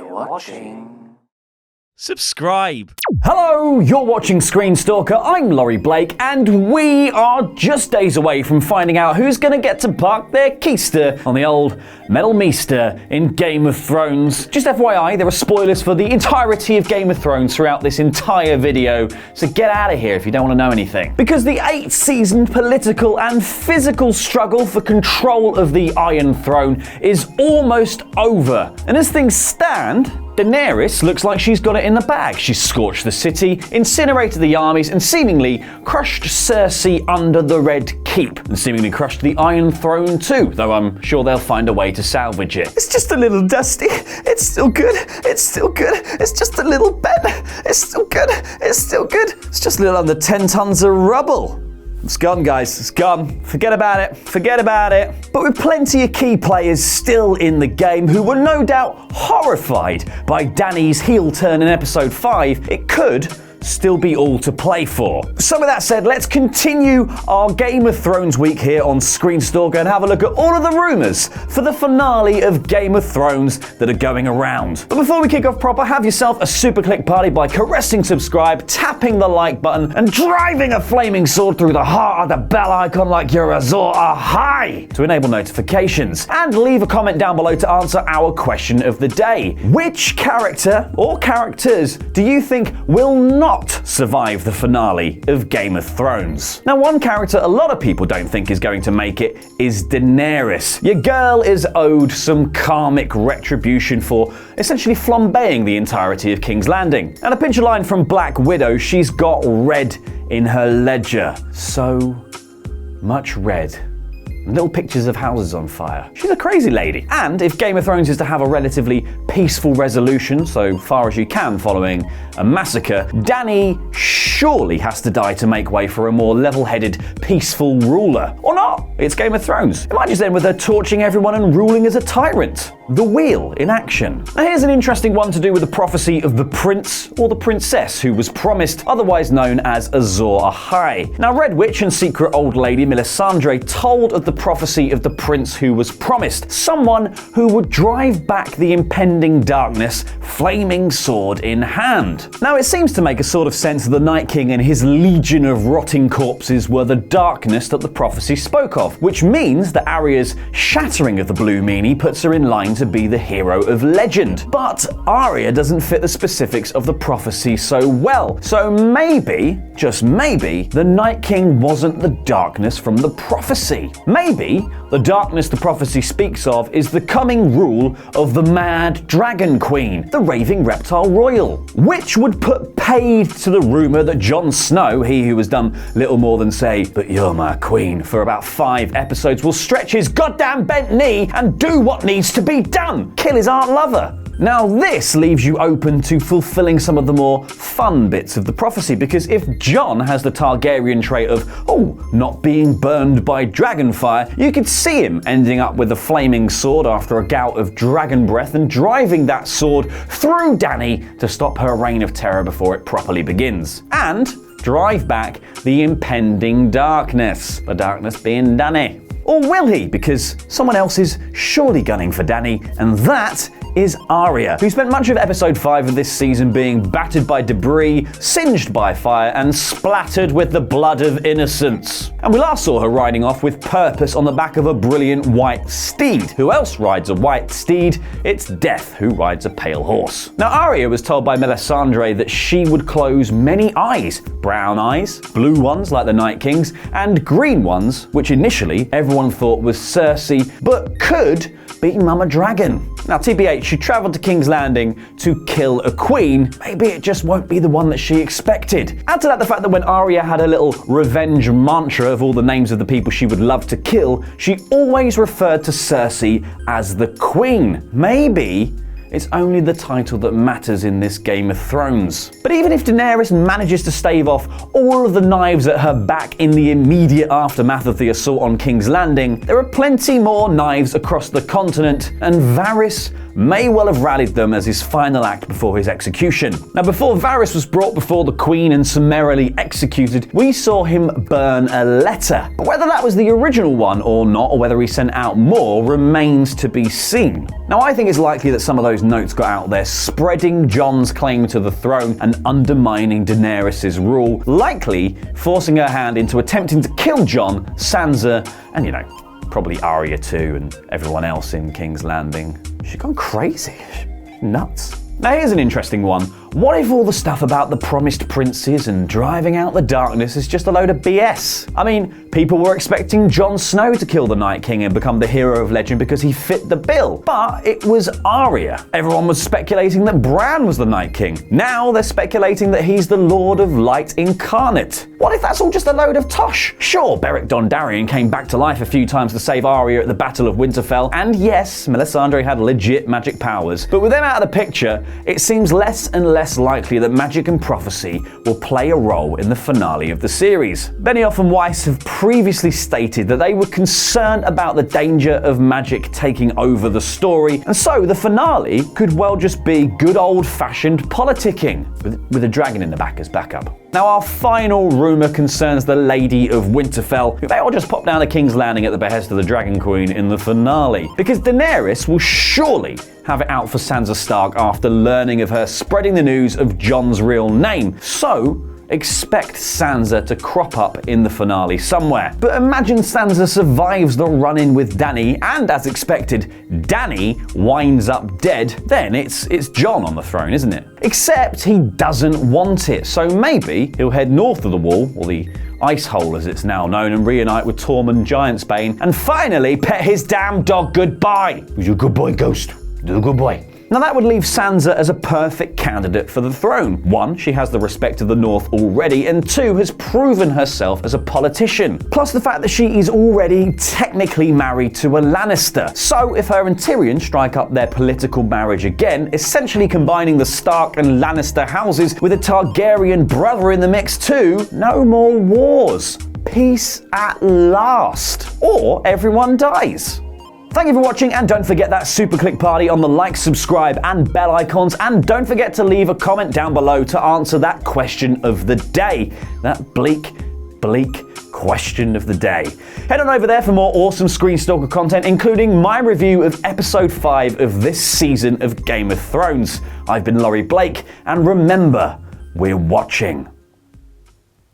You're watching. Subscribe. Hello, you're watching ScreenStalker. I'm Laurie Blake, and we are just days away from finding out who's going to get to park their keister on the old metal meester in Game of Thrones. Just FYI, there are spoilers for the entirety of Game of Thrones throughout this entire video, so get out of here if you don't want to know anything. Because the 8-season political and physical struggle for control of the Iron Throne is almost over. And as things stand, Daenerys looks like she's got it in the bag. She's scorched the city, incinerated the armies, and seemingly crushed Cersei under the Red Keep. And seemingly crushed the Iron Throne too, though I'm sure they'll find a way to salvage it. It's just a little dusty. It's still good. It's still good. It's just a little bent. It's still good. It's still good. It's just a little under 10 tons of rubble. It's gone, guys. It's gone. Forget about it. Forget about it. But with plenty of key players still in the game who were no doubt horrified by Dany's heel turn in episode 5, it could still be all to play for. So with that said, let's continue our Game of Thrones week here on ScreenStalker and have a look at all of the rumours for the finale of Game of Thrones that are going around. But before we kick off proper, have yourself a super click party by caressing subscribe, tapping the like button, and driving a flaming sword through the heart of the bell icon like you're Azor Ahai to enable notifications. And leave a comment down below to answer our question of the day. Which character or characters do you think will not survive the finale of Game of Thrones? Now, one character a lot of people don't think is going to make it is Daenerys. Your girl is owed some karmic retribution for essentially flambeing the entirety of King's Landing. And a pinch of line from Black Widow, she's got red in her ledger. So much red. Little pictures of houses on fire. She's a crazy lady. And if Game of Thrones is to have a relatively peaceful resolution, so far as you can following a massacre, Dany surely has to die to make way for a more level-headed, peaceful ruler. Or not. It's Game of Thrones. It might just end with her torching everyone and ruling as a tyrant. The wheel in action. Now here's an interesting one to do with the prophecy of the prince or the princess who was promised, otherwise known as Azor Ahai. Now Red Witch and secret old lady Melisandre told of the prophecy of the prince who was promised, someone who would drive back the impending darkness, flaming sword in hand. Now it seems to make a sort of sense that the Night King and his legion of rotting corpses were the darkness that the prophecy spoke of, which means that Arya's shattering of the Blue Meanie puts her in line to be the hero of legend. But Arya doesn't fit the specifics of the prophecy so well. So maybe, just maybe, the Night King wasn't the darkness from the prophecy. Maybe the darkness the prophecy speaks of is the coming rule of the Mad Dragon Queen, the Raving Reptile Royal, which would put paid to the rumour that Jon Snow, he who has done little more than say, "But you're my queen," for about 5 episodes, will stretch his goddamn bent knee and do what needs to be done. Kill his aunt lover. Now this leaves you open to fulfilling some of the more fun bits of the prophecy, because if Jon has the Targaryen trait of, not being burned by dragonfire, you could see him ending up with a flaming sword after a gout of dragon breath and driving that sword through Dany to stop her reign of terror before it properly begins. And drive back the impending darkness. The darkness being Dany. Or will he? Because someone else is surely gunning for Dany, and that is Arya, who spent much of episode 5 of this season being battered by debris, singed by fire, and splattered with the blood of innocents. And we last saw her riding off with purpose on the back of a brilliant white steed. Who else rides a white steed? It's Death, who rides a pale horse. Now Arya was told by Melisandre that she would close many eyes. Brown eyes, blue ones like the Night King's, and green ones, which initially everyone thought was Cersei, but could be Mama Dragon. Now TBH, she travelled to King's Landing to kill a queen. Maybe it just won't be the one that she expected. Add to that the fact that when Arya had her little revenge mantra of all the names of the people she would love to kill, she always referred to Cersei as the Queen. Maybe it's only the title that matters in this Game of Thrones. But even if Daenerys manages to stave off all of the knives at her back in the immediate aftermath of the assault on King's Landing, there are plenty more knives across the continent, and Varys may well have rallied them as his final act before his execution. Now, before Varys was brought before the Queen and summarily executed, we saw him burn a letter. But whether that was the original one or not, or whether he sent out more, remains to be seen. Now, I think it's likely that some of those those notes got out there, spreading Jon's claim to the throne and undermining Daenerys' rule, likely forcing her hand into attempting to kill Jon, Sansa, and probably Arya too, and everyone else in King's Landing. She's gone crazy. Nuts. Now here's an interesting one. What if all the stuff about the promised princes and driving out the darkness is just a load of BS? I mean, people were expecting Jon Snow to kill the Night King and become the hero of legend because he fit the bill. But it was Arya. Everyone was speculating that Bran was the Night King. Now they're speculating that he's the Lord of Light incarnate. What if that's all just a load of tosh? Sure, Beric Dondarrion came back to life a few times to save Arya at the Battle of Winterfell, and yes, Melisandre had legit magic powers. But with them out of the picture, it seems less and less likely that magic and prophecy will play a role in the finale of the series. Benioff and Weiss have previously stated that they were concerned about the danger of magic taking over the story, and so the finale could well just be good old-fashioned politicking, with a dragon in the back as backup. Now our final rumour concerns the Lady of Winterfell, who may all just pop down to King's Landing at the behest of the Dragon Queen in the finale. Because Daenerys will surely have it out for Sansa Stark after learning of her spreading the news of Jon's real name. So, expect Sansa to crop up in the finale somewhere. But imagine Sansa survives the run-in with Dany, and as expected, Dany winds up dead. Then it's Jon on the throne, isn't it? Except he doesn't want it, so maybe he'll head north of the Wall, or the Ice Hole as it's now known, and reunite with Tormund Giantsbane, and finally pet his damn dog goodbye. He's a good boy, Ghost. He's a good boy. Now that would leave Sansa as a perfect candidate for the throne. One, she has the respect of the North already, and two, has proven herself as a politician. Plus the fact that she is already technically married to a Lannister. So if her and Tyrion strike up their political marriage again, essentially combining the Stark and Lannister houses with a Targaryen brother in the mix too, no more wars. Peace at last. Or everyone dies. Thank you for watching, and don't forget that super click party on the like, subscribe, and bell icons, and don't forget to leave a comment down below to answer that question of the day. That bleak question of the day. Head on over there for more awesome ScreenStalker content, including my review of episode 5 of this season of Game of Thrones. I've been Laurie Blake, and remember, we're watching.